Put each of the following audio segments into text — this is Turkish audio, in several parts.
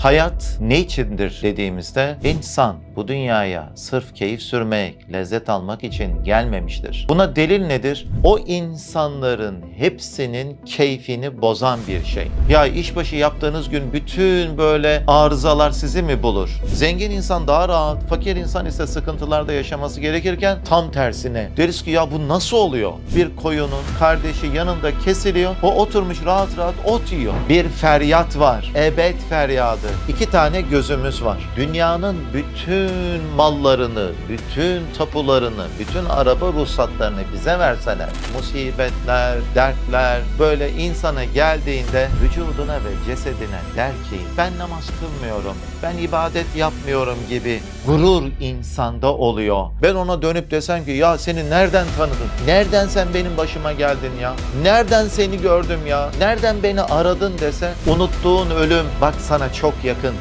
hayat ne içindir dediğimizde insan bu dünyaya sırf keyif sürmek, lezzet almak için gelmemiştir. Buna delil nedir? O insanların hepsinin keyfini bozan bir şey. Ya işbaşı yaptığınız gün bütün böyle arızalar sizi mi bulur? Zengin insan daha rahat, fakir insan ise sıkıntılarda yaşaması gerekirken tam tersine. Deriz ki ya bu nasıl oluyor? Bir koyunun kardeşi yanında kesiliyor, o oturmuş rahat rahat ot yiyor. Bir feryat var, ebed feryadı. 2 tane gözümüz var. Dünyanın bütün mallarını, bütün tapularını, bütün araba ruhsatlarını bize verseler, musibetler, dertler böyle insana geldiğinde vücuduna ve cesedine der ki ben namaz kılmıyorum, ben ibadet yapmıyorum gibi gurur insanda oluyor. Ben ona dönüp desem ki ya seni nereden tanıdın? Nereden sen benim başıma geldin ya? Nereden seni gördüm ya? Nereden beni aradın dese unuttuğun ölüm bak sana çok yakın.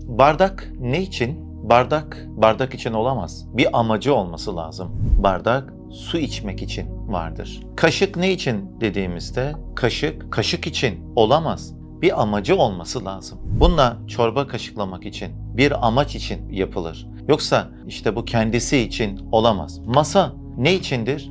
Bardak ne için? Bardak için olamaz. Bir amacı olması lazım. Bardak su içmek için vardır. Kaşık ne için dediğimizde kaşık için olamaz. Bir amacı olması lazım. Bununla çorba kaşıklamak için, bir amaç için yapılır. Yoksa işte bu kendisi için olamaz. Masa ne içindir?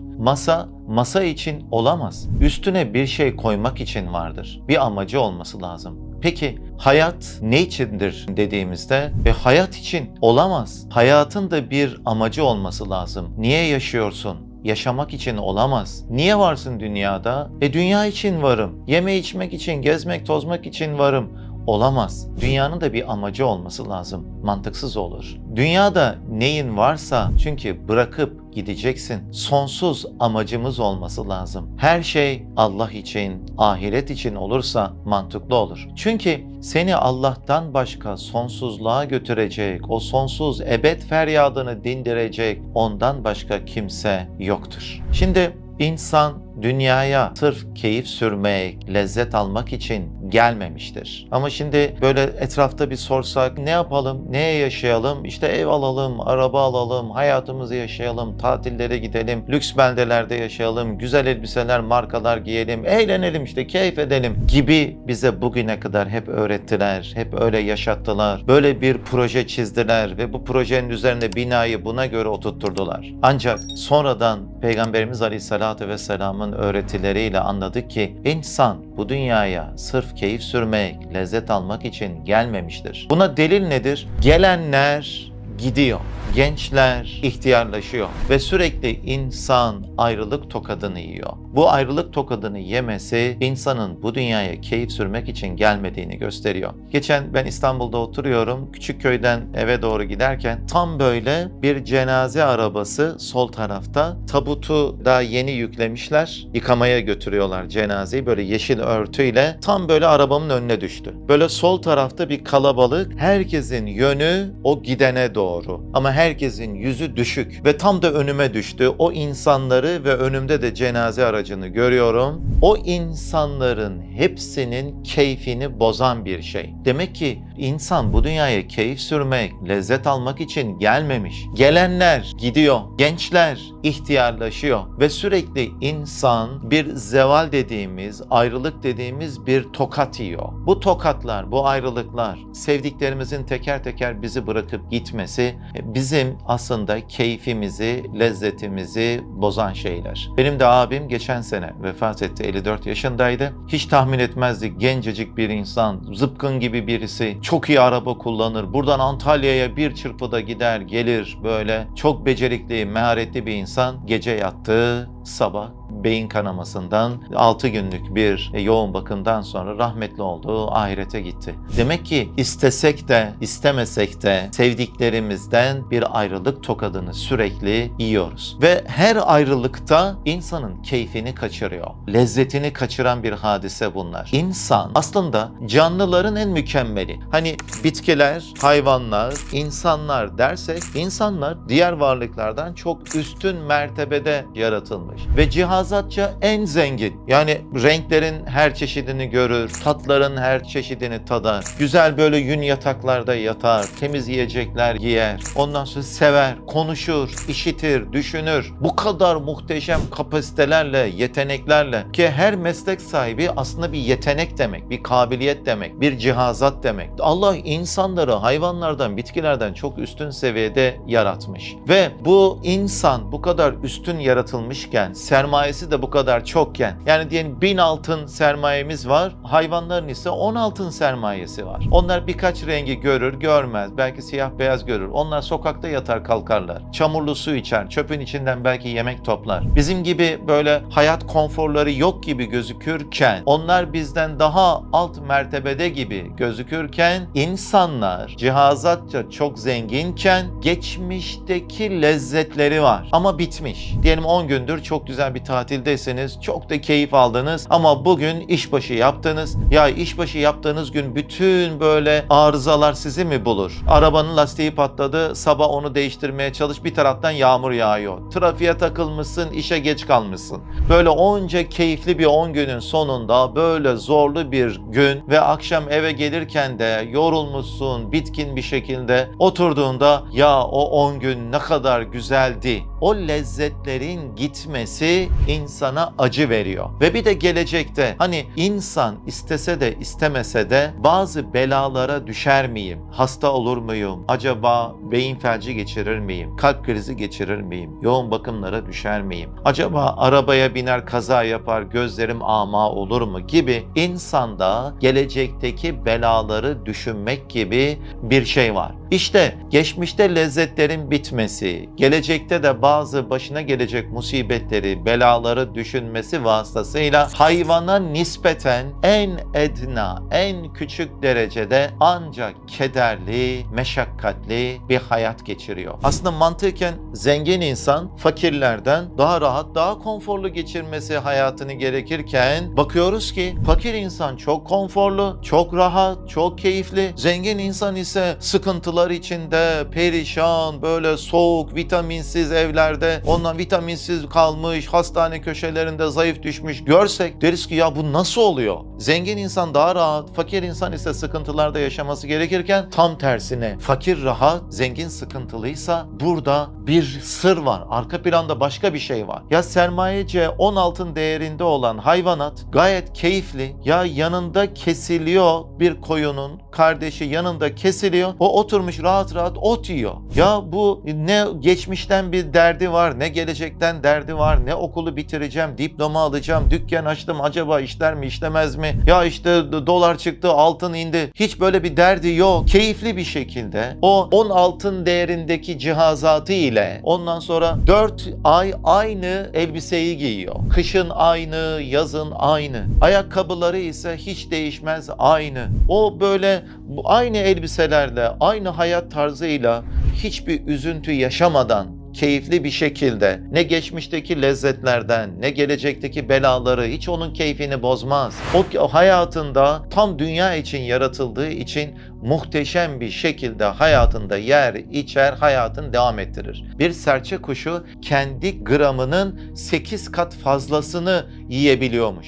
Masa için olamaz. Üstüne bir şey koymak için vardır. Bir amacı olması lazım. Peki hayat ne içindir dediğimizde hayat için olamaz. Hayatın da bir amacı olması lazım. Niye yaşıyorsun? Yaşamak için olamaz. Niye varsın dünyada? Dünya için varım. Yeme içmek için, gezmek, tozmak için varım. Olamaz. Dünyanın da bir amacı olması lazım. Mantıksız olur. Dünyada neyin varsa çünkü bırakıp gideceksin. Sonsuz amacımız olması lazım. Her şey Allah için, ahiret için olursa mantıklı olur. Çünkü seni Allah'tan başka sonsuzluğa götürecek, o sonsuz ebed feryadını dindirecek ondan başka kimse yoktur. Şimdi İnsan dünyaya sırf keyif sürmek, lezzet almak için gelmemiştir. Ama şimdi böyle etrafta bir sorsak ne yapalım, neye yaşayalım? İşte ev alalım, araba alalım, hayatımızı yaşayalım, tatillere gidelim, lüks beldelerde yaşayalım, güzel elbiseler, markalar giyelim, eğlenelim işte, keyif edelim gibi bize bugüne kadar hep öğrettiler, hep öyle yaşattılar. Böyle bir proje çizdiler ve bu projenin üzerine binayı buna göre oturtturdular. Ancak sonradan Peygamberimiz Aleyhisselatü Vesselam'ın öğretileriyle anladık ki insan bu dünyaya sırf keyif sürmek, lezzet almak için gelmemiştir. Buna delil nedir? Gelenler gidiyor. Gençler ihtiyarlaşıyor ve sürekli insan ayrılık tokadını yiyor. Bu ayrılık tokadını yemesi insanın bu dünyaya keyif sürmek için gelmediğini gösteriyor. Geçen ben İstanbul'da oturuyorum. Küçükköy'den eve doğru giderken tam böyle bir cenaze arabası sol tarafta. Tabutu daha yeni yüklemişler. Yıkamaya götürüyorlar cenazeyi böyle yeşil örtüyle. Tam böyle arabamın önüne düştü. Böyle sol tarafta bir kalabalık. Herkesin yönü o gidene doğru. Ama herkesin yüzü düşük ve tam da önüme düştü. O insanları ve önümde de cenaze aracını görüyorum. O insanların hepsinin keyfini bozan bir şey. Demek ki insan bu dünyaya keyif sürmek, lezzet almak için gelmemiş. Gelenler gidiyor. Gençler ihtiyarlaşıyor ve sürekli insan bir zeval dediğimiz, ayrılık dediğimiz bir tokat yiyor. Bu tokatlar, bu ayrılıklar, sevdiklerimizin teker teker bizi bırakıp gitmesi bizim aslında keyfimizi, lezzetimizi bozan şeyler. Benim de abim geçen sene vefat etti. 54 yaşındaydı. Hiç tahmin etmezdik. Gencecik bir insan, zıpkın gibi birisi. Çok iyi araba kullanır. Buradan Antalya'ya bir çırpıda gider, gelir böyle. Çok becerikli, maharetli bir insan. Gece yattı, sabah beyin kanamasından 6 günlük bir yoğun bakımdan sonra rahmetli oldu, ahirete gitti. Demek ki istesek de istemesek de sevdiklerimizden bir ayrılık tokadını sürekli yiyoruz. Ve her ayrılıkta insanın keyfini kaçırıyor. Lezzetini kaçıran bir hadise bunlar. İnsan aslında canlıların en mükemmeli. Hani bitkiler, hayvanlar, insanlar dersek insanlar diğer varlıklardan çok üstün mertebede yaratılmış. Ve cihaz cihazatça en zengin. Yani renklerin her çeşidini görür, tatların her çeşidini tadar. Güzel böyle yün yataklarda yatar, temiz yiyecekler yer. Ondan sonra sever, konuşur, işitir, düşünür. Bu kadar muhteşem kapasitelerle, yeteneklerle ki her meslek sahibi aslında bir yetenek demek, bir kabiliyet demek, bir cihazat demek. Allah insanları hayvanlardan, bitkilerden çok üstün seviyede yaratmış. Ve bu insan bu kadar üstün yaratılmışken, sermayesi de bu kadar çokken, yani diyelim 1000 altın sermayemiz var, hayvanların ise 10 altın sermayesi var. Onlar birkaç rengi görür, görmez, belki siyah beyaz görür. Onlar sokakta yatar kalkarlar. Çamurlu su içer, çöpün içinden belki yemek toplar. Bizim gibi böyle hayat konforları yok gibi gözükürken, onlar bizden daha alt mertebede gibi gözükürken, insanlar cihazatça çok zenginken geçmişteki lezzetleri var ama bitmiş. Diyelim 10 gündür çok güzel bir tatildeyseniz, çok da keyif aldınız ama bugün işbaşı yaptınız. Ya işbaşı yaptığınız gün bütün böyle arızalar sizi mi bulur? Arabanın lastiği patladı, sabah onu değiştirmeye çalış, bir taraftan yağmur yağıyor. Trafiğe takılmışsın, işe geç kalmışsın. Böyle onca keyifli bir 10 günün sonunda böyle zorlu bir gün ve akşam eve gelirken de yorulmuşsun, bitkin bir şekilde oturduğunda ya o 10 gün ne kadar güzeldi. O lezzetlerin gitmesi insana acı veriyor. Ve bir de gelecekte hani insan istese de istemese de bazı belalara düşer miyim? Hasta olur muyum? Acaba beyin felci geçirir miyim? Kalp krizi geçirir miyim? Yoğun bakımlara düşer miyim? Acaba arabaya biner kaza yapar, gözlerim ama olur mu? Gibi insanda gelecekteki belaları düşünmek gibi bir şey var. İşte geçmişte lezzetlerin bitmesi, gelecekte de bazı başına gelecek musibetleri, belaları düşünmesi vasıtasıyla hayvana nispeten en edna, en küçük derecede ancak kederli, meşakkatli bir hayat geçiriyor. Aslında mantıken zengin insan fakirlerden daha rahat, daha konforlu geçirmesi hayatını gerekirken bakıyoruz ki fakir insan çok konforlu, çok rahat, çok keyifli. Zengin insan ise sıkıntılar içinde, perişan, böyle soğuk, vitaminsiz evlerde, ondan vitaminsiz kalmış, hastane köşelerinde zayıf düşmüş görsek deriz ki ya bu nasıl oluyor? Zengin insan daha rahat, fakir insan ise sıkıntılarda yaşaması gerekirken tam tersine fakir rahat, zengin sıkıntılıysa burada bir sır var. Arka planda başka bir şey var. Ya sermayece 10 altın değerinde olan hayvanat gayet keyifli. Ya yanında kesiliyor bir koyunun kardeşi yanında kesiliyor. O oturmuş rahat rahat ot yiyor. Ya bu ne geçmişten bir derdi var, ne gelecekten derdi var, ne okulu bitireceğim, diploma alacağım, dükkan açtım acaba işler mi işlemez mi? Ya işte dolar çıktı, altın indi. Hiç böyle bir derdi yok. Keyifli bir şekilde o 10 altın değerindeki cihazatı ile ondan sonra 4 ay aynı elbiseyi giyiyor. Kışın aynı, yazın aynı. Ayakkabıları ise hiç değişmez aynı. O böyle aynı elbiselerle, aynı hayat tarzıyla hiçbir üzüntü yaşamadan keyifli bir şekilde ne geçmişteki lezzetlerden ne gelecekteki belaları hiç onun keyfini bozmaz. O hayatında tam dünya için yaratıldığı için muhteşem bir şekilde hayatında yer, içer, hayatını devam ettirir. Bir serçe kuşu kendi gramının 8 kat fazlasını yiyebiliyormuş.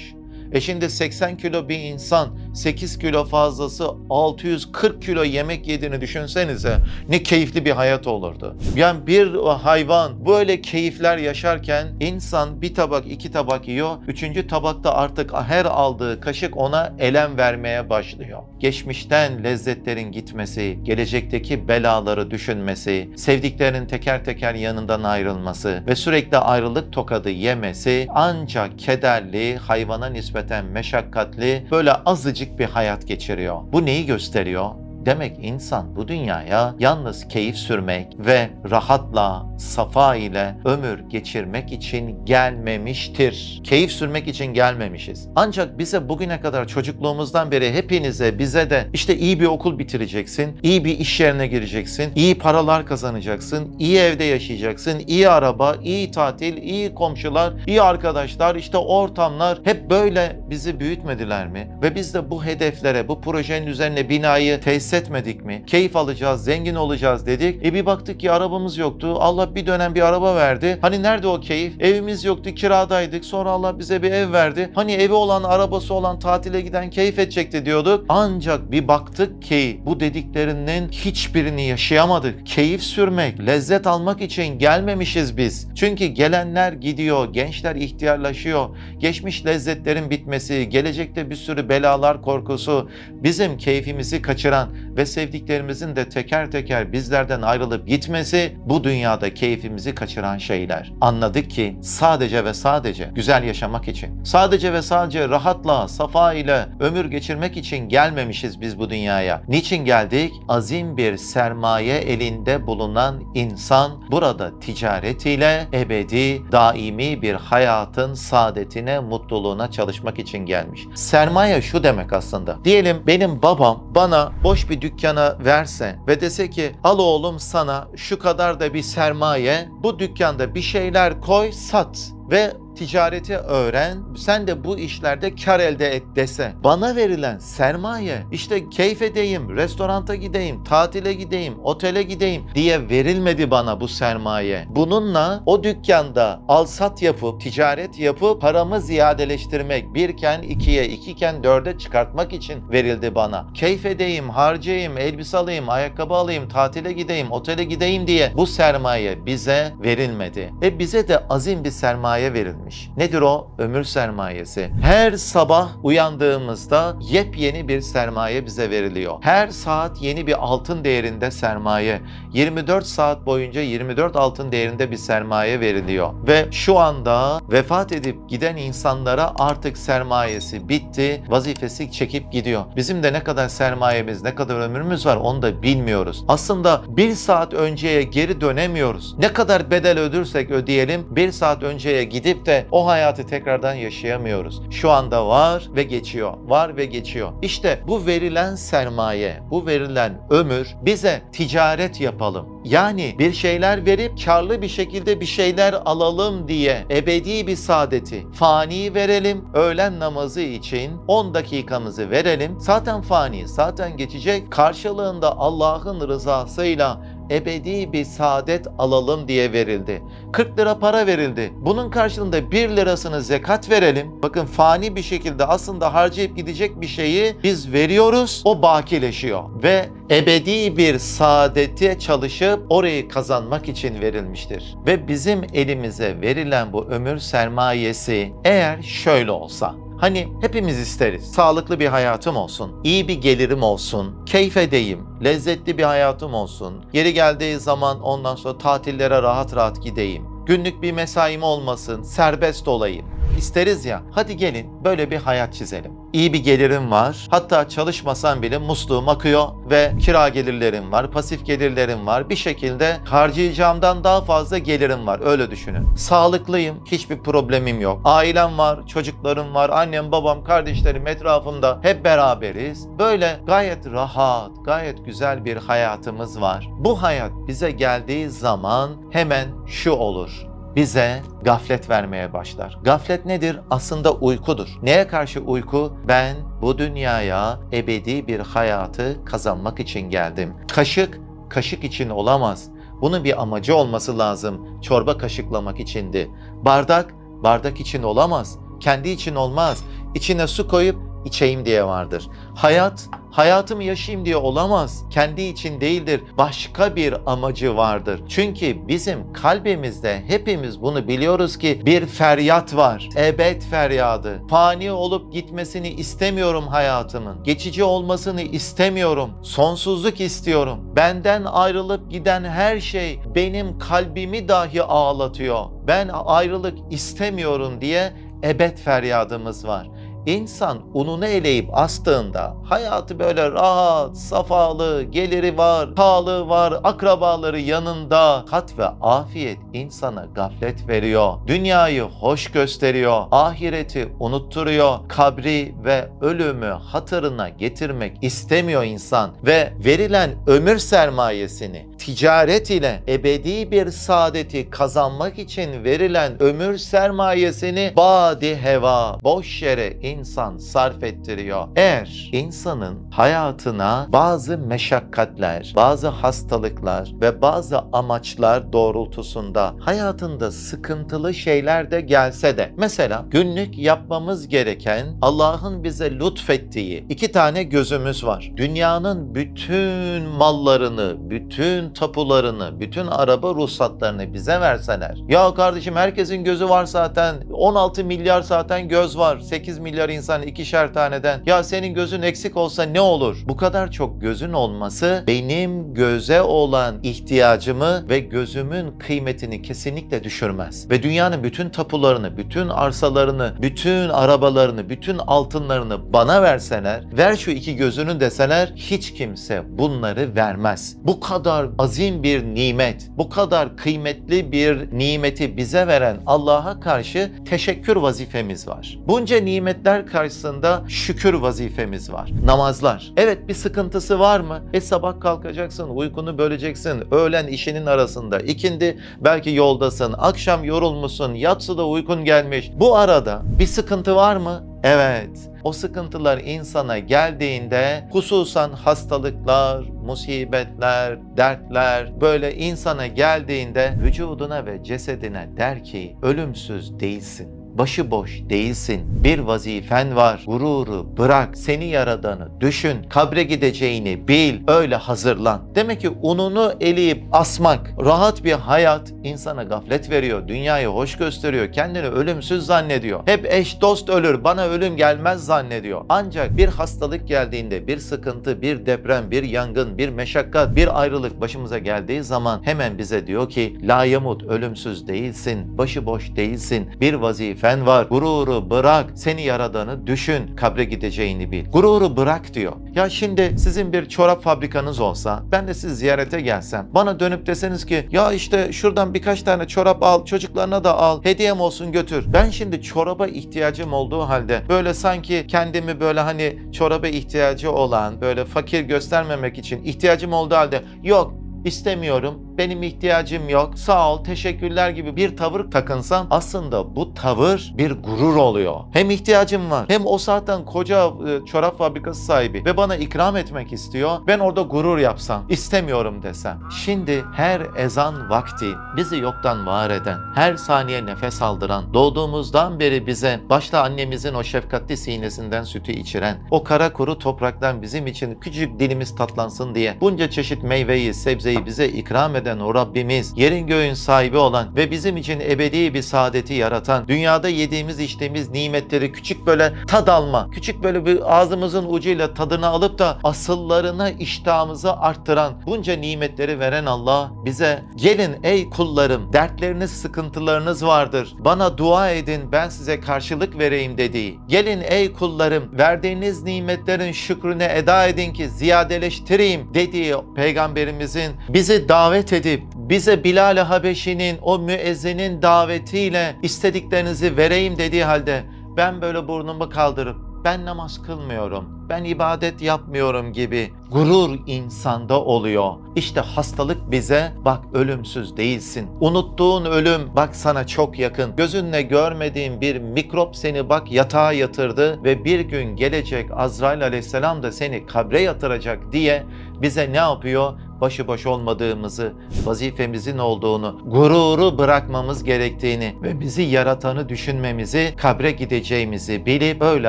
Şimdi 80 kilo bir insan 8 kilo fazlası 640 kilo yemek yediğini düşünsenize ne keyifli bir hayat olurdu. Yani bir hayvan böyle keyifler yaşarken insan bir tabak iki tabak yiyor. 3. tabakta artık her aldığı kaşık ona elem vermeye başlıyor. Geçmişten lezzetlerin gitmesi, gelecekteki belaları düşünmesi, sevdiklerinin teker teker yanından ayrılması ve sürekli ayrılık tokadı yemesi ancak kederli, hayvana nispeten meşakkatli, böyle azıcık bir hayat geçiriyor. Bu neyi gösteriyor? Demek insan bu dünyaya yalnız keyif sürmek ve rahatla, safa ile ömür geçirmek için gelmemiştir. Keyif sürmek için gelmemişiz. Ancak bize bugüne kadar çocukluğumuzdan beri hepinize, bize de işte iyi bir okul bitireceksin, iyi bir iş yerine gireceksin, iyi paralar kazanacaksın, iyi evde yaşayacaksın, iyi araba, iyi tatil, iyi komşular, iyi arkadaşlar, işte ortamlar hep böyle bizi büyütmediler mi? Ve biz de bu hedeflere, bu projenin üzerine binayı tesis hissetmedik mi? Keyif alacağız, zengin olacağız dedik. Bir baktık ki arabamız yoktu. Allah bir dönem bir araba verdi. Hani nerede o keyif? Evimiz yoktu, kiradaydık. Sonra Allah bize bir ev verdi. Hani evi olan, arabası olan, tatile giden keyif edecekti diyorduk. Ancak bir baktık ki bu dediklerinin hiçbirini yaşayamadık. Keyif sürmek, lezzet almak için gelmemişiz biz. Çünkü gelenler gidiyor, gençler ihtiyarlaşıyor. Geçmiş lezzetlerin bitmesi, gelecekte bir sürü belalar korkusu, bizim keyfimizi kaçıran ve sevdiklerimizin de teker teker bizlerden ayrılıp gitmesi bu dünyada keyfimizi kaçıran şeyler. Anladık ki sadece ve sadece güzel yaşamak için, sadece ve sadece rahatla, safa ile ömür geçirmek için gelmemişiz biz bu dünyaya. Niçin geldik? Azim bir sermaye elinde bulunan insan burada ticaretiyle ebedi, daimi bir hayatın saadetine, mutluluğuna çalışmak için gelmiş. Sermaye şu demek aslında. Diyelim benim babam bana boş bir dükkana verse ve dese ki al oğlum sana şu kadar da bir sermaye, bu dükkanda bir şeyler koy, sat ve ticareti öğren, sen de bu işlerde kar elde et dese, bana verilen sermaye işte keyif edeyim, restoranta gideyim, tatile gideyim, otele gideyim diye verilmedi bana bu sermaye. Bununla o dükkanda al-sat yapıp, ticaret yapıp paramı ziyadeleştirmek, birken ikiye, ikiken dörde çıkartmak için verildi bana. Keyif edeyim, harcayayım, elbise alayım, ayakkabı alayım, tatile gideyim, otele gideyim diye bu sermaye bize verilmedi. Ve bize de azim bir sermaye verilmiş. Nedir o? Ömür sermayesi. Her sabah uyandığımızda yepyeni bir sermaye bize veriliyor. Her saat yeni bir altın değerinde sermaye. 24 saat boyunca 24 altın değerinde bir sermaye veriliyor. Ve şu anda vefat edip giden insanlara artık sermayesi bitti, vazifesi çekip gidiyor. Bizim de ne kadar sermayemiz, ne kadar ömrümüz var onu da bilmiyoruz. Aslında bir saat önceye geri dönemiyoruz. Ne kadar bedel ödersek ödeyelim, bir saat önceye gidip de o hayatı tekrardan yaşayamıyoruz. Şu anda var ve geçiyor. Var ve geçiyor. İşte bu verilen sermaye, bu verilen ömür bize ticaret yapalım. Yani bir şeyler verip karlı bir şekilde bir şeyler alalım diye ebedi bir saadeti fani verelim. Öğlen namazı için 10 dakikamızı verelim. Zaten fani, zaten geçecek. Karşılığında Allah'ın rızasıyla ebedi bir saadet alalım diye verildi. 40 lira para verildi. Bunun karşılığında 1 lirasını zekat verelim. Bakın fani bir şekilde aslında harcayıp gidecek bir şeyi biz veriyoruz. O bakileşiyor ve ebedi bir saadete çalışıp orayı kazanmak için verilmiştir. Ve bizim elimize verilen bu ömür sermayesi eğer şöyle olsa, hani hepimiz isteriz. Sağlıklı bir hayatım olsun, iyi bir gelirim olsun, keyif edeyim, lezzetli bir hayatım olsun. Yeri geldiği zaman ondan sonra tatillere rahat rahat gideyim. Günlük bir mesaim olmasın, serbest olayım. İsteriz ya, hadi gelin böyle bir hayat çizelim. İyi bir gelirim var, hatta çalışmasam bile musluğum akıyor ve kira gelirlerim var, pasif gelirlerim var. Bir şekilde harcayacağımdan daha fazla gelirim var, öyle düşünün. Sağlıklıyım, hiçbir problemim yok. Ailem var, çocuklarım var, annem, babam, kardeşlerim etrafımda, hep beraberiz. Böyle gayet rahat, gayet güzel bir hayatımız var. Bu hayat bize geldiği zaman hemen şu olur: bize gaflet vermeye başlar. Gaflet nedir? Aslında uykudur. Neye karşı uyku? Ben bu dünyaya ebedi bir hayatı kazanmak için geldim. Kaşık, kaşık için olamaz. Bunun bir amacı olması lazım. Çorba kaşıklamak içindi. Bardak, bardak için olamaz. Kendi için olmaz. İçine su koyup içeyim diye vardır. Hayat, hayatımı yaşayayım diye olamaz. Kendi için değildir. Başka bir amacı vardır. Çünkü bizim kalbimizde hepimiz bunu biliyoruz ki bir feryat var. Ebed feryadı. Fani olup gitmesini istemiyorum hayatımın. Geçici olmasını istemiyorum. Sonsuzluk istiyorum. Benden ayrılıp giden her şey benim kalbimi dahi ağlatıyor. Ben ayrılık istemiyorum diye ebed feryadımız var. İnsan ununu eleyip astığında hayatı böyle rahat, safalı, geliri var, sağlığı var, akrabaları yanında. Tat ve afiyet insana gaflet veriyor. Dünyayı hoş gösteriyor. Ahireti unutturuyor. Kabri ve ölümü hatırına getirmek istemiyor insan. Ve verilen ömür sermayesini ticaret ile ebedi bir saadeti kazanmak için verilen ömür sermayesini badi heva, boş yere insan sarf ettiriyor. Eğer insanın hayatına bazı meşakkatler, bazı hastalıklar ve bazı amaçlar doğrultusunda hayatında sıkıntılı şeyler de gelse de, mesela günlük yapmamız gereken, Allah'ın bize lütfettiği 2 tane gözümüz var. Dünyanın bütün mallarını, bütün tapularını, bütün araba ruhsatlarını bize verseler, ya kardeşim herkesin gözü var zaten, 16 milyar zaten göz var, 8 milyar insan 2'şer taneden, ya senin gözün eksik olsa ne olur? Bu kadar çok gözün olması benim göze olan ihtiyacımı ve gözümün kıymetini kesinlikle düşürmez. Ve dünyanın bütün tapularını, bütün arsalarını, bütün arabalarını, bütün altınlarını bana verseler, ver şu 2 gözünü deseler, hiç kimse bunları vermez. Bu kadar azim bir nimet, bu kadar kıymetli bir nimeti bize veren Allah'a karşı teşekkür vazifemiz var. Bunca nimetler karşısında şükür vazifemiz var. Namazlar. Evet, bir sıkıntısı var mı? Sabah kalkacaksın, uykunu böleceksin, öğlen işinin arasında, ikindi belki yoldasın, akşam yorulmuşsun, yatsıda uykun gelmiş. Bu arada bir sıkıntı var mı? Evet. O sıkıntılar insana geldiğinde, hususan hastalıklar, musibetler, dertler böyle insana geldiğinde vücuduna ve cesedine der ki ölümsüz değilsin. Başıboş değilsin. Bir vazifen var. Gururu bırak. Seni yaradanı düşün. Kabre gideceğini bil. Öyle hazırlan. Demek ki ununu eleyip asmak, rahat bir hayat insana gaflet veriyor. Dünyayı hoş gösteriyor. Kendini ölümsüz zannediyor. Hep eş dost ölür, bana ölüm gelmez zannediyor. Ancak bir hastalık geldiğinde, bir sıkıntı, bir deprem, bir yangın, bir meşakkat, bir ayrılık başımıza geldiği zaman hemen bize diyor ki la yamut, ölümsüz değilsin. Başıboş değilsin. Bir vazife var. Gururu bırak. Seni yaradanı düşün. Kabre gideceğini bil. Gururu bırak diyor. Ya şimdi sizin bir çorap fabrikanız olsa, ben de sizi ziyarete gelsem, bana dönüp deseniz ki ya işte şuradan birkaç tane çorap al, çocuklarına da al, hediyem olsun götür. Ben şimdi çoraba ihtiyacım olduğu halde böyle sanki kendimi böyle hani çoraba ihtiyacı olan, böyle fakir göstermemek için ihtiyacım olduğu halde yok, İstemiyorum, benim ihtiyacım yok, sağ ol, teşekkürler gibi bir tavır takınsam, aslında bu tavır bir gurur oluyor. Hem ihtiyacım var, hem o zaten koca çorap fabrikası sahibi ve bana ikram etmek istiyor. Ben orada gurur yapsam, istemiyorum desem. Şimdi her ezan vakti bizi yoktan var eden, her saniye nefes aldıran, doğduğumuzdan beri bize başta annemizin o şefkatli sinesinden sütü içiren, o kara kuru topraktan bizim için küçük dilimiz tatlansın diye bunca çeşit meyveyi, sebzeyi bize ikram eden o Rabbimiz, yerin göğün sahibi olan ve bizim için ebedi bir saadeti yaratan, dünyada yediğimiz içtiğimiz nimetleri küçük böyle tad alma, küçük böyle bir ağzımızın ucuyla tadını alıp da asıllarına iştahımızı arttıran, bunca nimetleri veren Allah bize gelin ey kullarım, dertleriniz, sıkıntılarınız vardır, bana dua edin, ben size karşılık vereyim dediği, gelin ey kullarım, verdiğiniz nimetlerin şükrüne eda edin ki ziyadeleştireyim dediği Peygamberimizin bizi davet edip bize Bilal-i Habeşi'nin o müezzinin davetiyle istediklerinizi vereyim dediği halde ben böyle burnumu kaldırıp ben namaz kılmıyorum, ben ibadet yapmıyorum gibi gurur insanda oluyor. İşte hastalık bize bak ölümsüz değilsin. Unuttuğun ölüm bak sana çok yakın. Gözünle görmediğin bir mikrop seni bak yatağa yatırdı ve bir gün gelecek Azrail aleyhisselam da seni kabre yatıracak diye bize ne yapıyor? Başıboş olmadığımızı, vazifemizin olduğunu, gururu bırakmamız gerektiğini ve bizi yaratanı düşünmemizi, kabre gideceğimizi bilip öyle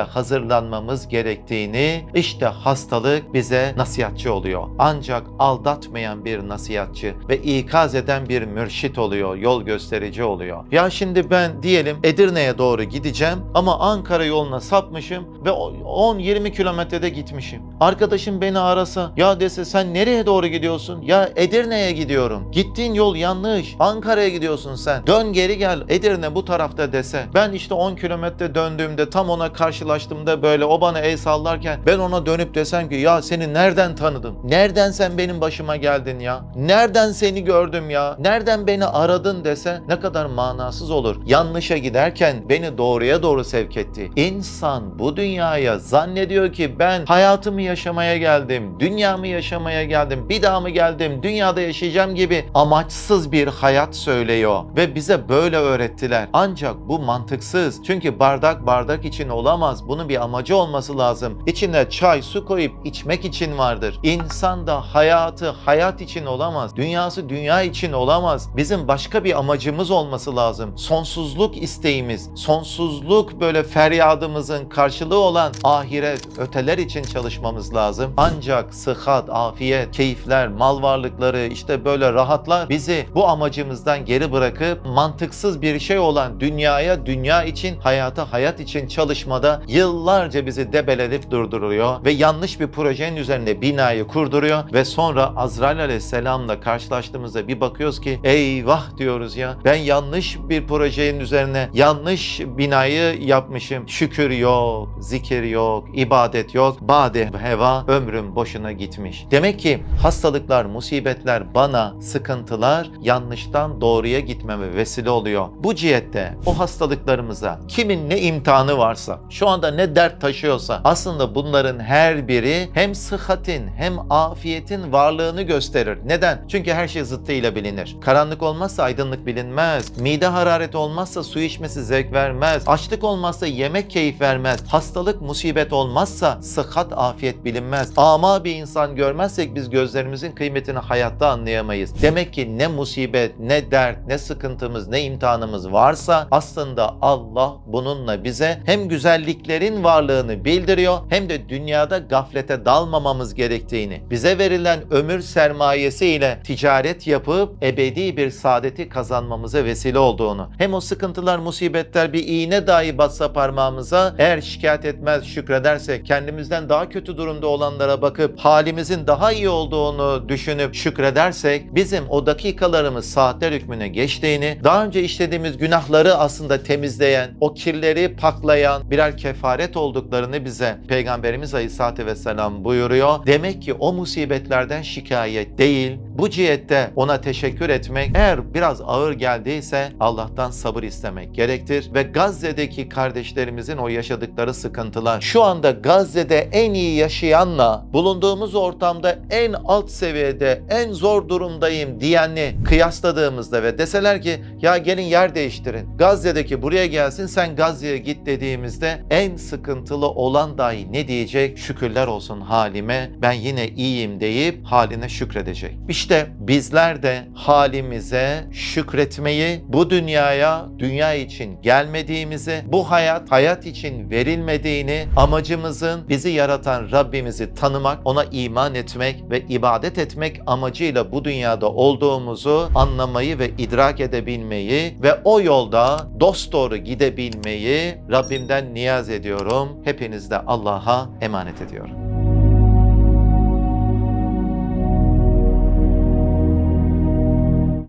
hazırlanmamız gerektiğini, işte hastalık bize nasihatçı oluyor. Ancak aldatmayan bir nasihatçı ve ikaz eden bir mürşit oluyor, yol gösterici oluyor. Ya şimdi ben diyelim Edirne'ye doğru gideceğim ama Ankara yoluna sapmışım ve 10-20 kilometrede gitmişim. Arkadaşım beni arasa, ya dese sen nereye doğru gidiyorsun? Ya Edirne'ye gidiyorum. Gittiğin yol yanlış. Ankara'ya gidiyorsun sen. Dön geri gel. Edirne bu tarafta dese. Ben işte 10 kilometre döndüğümde tam ona karşılaştığımda böyle o bana el sallarken ben ona dönüp desem ki ya seni nereden tanıdım? Nereden sen benim başıma geldin ya? Nereden seni gördüm ya? Nereden beni aradın dese ne kadar manasız olur. Yanlışa giderken beni doğruya doğru sevk etti. İnsan bu dünyaya zannediyor ki ben hayatımı yaşamaya geldim. Dünyamı yaşamaya geldim. Bir daha mı geldim, dünyada yaşayacağım gibi amaçsız bir hayat söylüyor ve bize böyle öğrettiler. Ancak bu mantıksız. Çünkü bardak bardak için olamaz. Bunun bir amacı olması lazım. İçine çay, su koyup içmek için vardır. İnsan da hayatı hayat için olamaz. Dünyası dünya için olamaz. Bizim başka bir amacımız olması lazım. Sonsuzluk isteğimiz, sonsuzluk böyle feryadımızın karşılığı olan ahiret, öteler için çalışmamız lazım. Ancak sıhhat, afiyet, keyifler, mal varlıkları, işte böyle rahatlar bizi bu amacımızdan geri bırakıp mantıksız bir şey olan dünyaya, dünya için, hayata, hayat için çalışmada yıllarca bizi debeledip durduruyor ve yanlış bir projenin üzerine binayı kurduruyor ve sonra Azrail Aleyhisselam'la karşılaştığımızda bir bakıyoruz ki eyvah diyoruz ya, ben yanlış bir projenin üzerine yanlış binayı yapmışım. Şükür yok, zikir yok, ibadet yok, bade heva, ömrüm boşuna gitmiş. Demek ki hastalıklar, musibetler bana, sıkıntılar yanlıştan doğruya gitmeme vesile oluyor. Bu cihette o hastalıklarımıza kimin ne imtihanı varsa, şu anda ne dert taşıyorsa aslında bunların her biri hem sıhhatin hem afiyetin varlığını gösterir. Neden? Çünkü her şey zıttıyla bilinir. Karanlık olmazsa aydınlık bilinmez. Mide harareti olmazsa su içmesi zevk vermez. Açlık olmazsa yemek keyif vermez. Hastalık, musibet olmazsa sıhhat, afiyet bilinmez. Ama bir insan görmezsek biz gözlerimizin kıymetini hayatta anlayamayız. Demek ki ne musibet, ne dert, ne sıkıntımız, ne imtihanımız varsa aslında Allah bununla bize hem güzelliklerin varlığını bildiriyor hem de dünyada gaflete dalmamamız gerektiğini, bize verilen ömür sermayesiyle ticaret yapıp ebedi bir saadeti kazanmamıza vesile olduğunu, hem o sıkıntılar, musibetler bir iğne dahi batsa parmağımıza eğer şikayet etmez, şükredersek, kendimizden daha kötü durumda olanlara bakıp halimizin daha iyi olduğunu düşünüp şükredersek bizim o dakikalarımız saatler hükmüne geçtiğini, daha önce işlediğimiz günahları aslında temizleyen, o kirleri paklayan birer kefaret olduklarını bize Peygamberimiz Aleyhisselatü Vesselam buyuruyor. Demek ki o musibetlerden şikayet değil, bu cihette ona teşekkür etmek, eğer biraz ağır geldiyse Allah'tan sabır istemek gerektir ve Gazze'deki kardeşlerimizin o yaşadıkları sıkıntılar, şu anda Gazze'de en iyi yaşayanla bulunduğumuz ortamda en alt seviyede, en zor durumdayım diyenli kıyasladığımızda ve deseler ki ya gelin yer değiştirin, Gazze'deki buraya gelsin, sen Gazze'ye git dediğimizde en sıkıntılı olan dahi ne diyecek? Şükürler olsun halime, ben yine iyiyim deyip haline şükredecek. İşte bizler de halimize şükretmeyi, bu dünyaya dünya için gelmediğimizi, bu hayat için verilmediğini, amacımızın bizi yaratan Rabbimizi tanımak, ona iman etmek ve ibadet etmek amacıyla bu dünyada olduğumuzu anlamayı ve idrak edebilmeyi ve o yolda dosdoğru gidebilmeyi Rabbimden niyaz ediyorum. Hepinizi de Allah'a emanet ediyorum.